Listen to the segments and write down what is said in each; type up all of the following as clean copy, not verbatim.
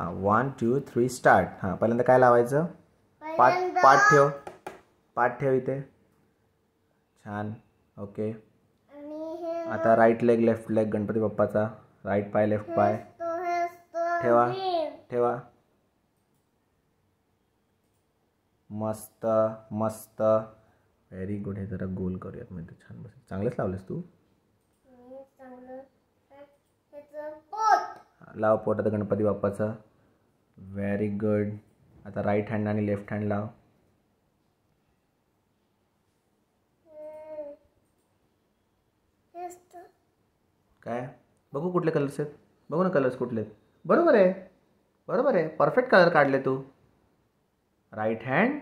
हां 1 2 3 स्टार्ट. हां पहिल्यांदा काय लावायचं? पाठ ठेव इथे. छान. ओके. आता right leg left leg Ganpati बाप्पाचा. राईट पाय लेफ्ट पाय ठेवा. मस्त मस्त. Very good. हे जरा गोल करूयात म्हणजे छान बसेल. चांगलंच लावलंस तू. लाव पोट आता गणपती बाप्पाचा. Very good. आता राईट हँड आणि लेफ्ट हँड लाव. काय बघू कुठले कलर्स आहेत. बघू ना कलर्स कुठले आहेत. बरोबर आहे. परफेक्ट कलर काढले तू. राईट हँड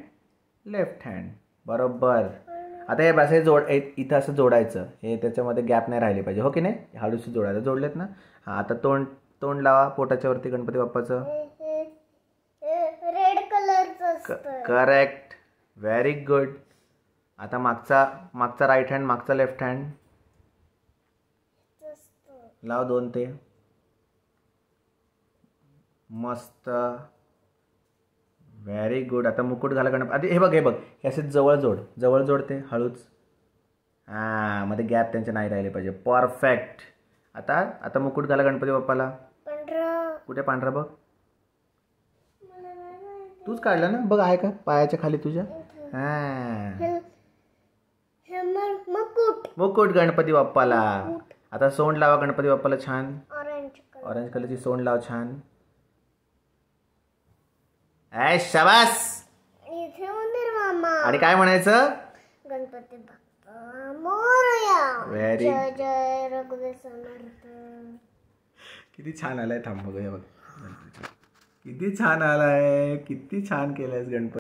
लेफ्ट हँड बरोबर. आता हे बस हे इथं असं जोडायचं. हे त्याच्यामध्ये गॅप नाही राहिले पाहिजे. हो की नाही. हळूशी जोडायचं. जोडलेत ना. हां आता तोंड लावा पोटाच्या वरती गणपती बाप्पाचं. रेड कलरचं. करेक्ट. Very good. आता मागचा राईट हँड मागचा लेफ्ट हँड लाव. 2 ते. मस्त. Very good. आता मुकुट घाला गणपती. आधी हे बघ हे असे जवळ जोड ते हळूच. हां मध्ये गॅप त्यांचे नाही राहिले पाहिजे. परफेक्ट. आता मुकुट घाला गणपती बाप्पाला. कुठे पांढरा बघ. तूच काढला ना. बघ आहे का पायाच्या खाली तुझ्या. हां मुकुट गणपती बाप्पाला. आता सोंड लावा गणपती बाप्पाला छान. ऑरेंज कलरची सोंड लाव छान. शाबास. आणि काय म्हणायचं? गणपती बाप्पा मोरया. व्हेरी. जय जय रघुवीर समर्थ. किती छान आलाय. थांब बघूया बघ. किती छान आलाय. किती छान केलंयस गणपती.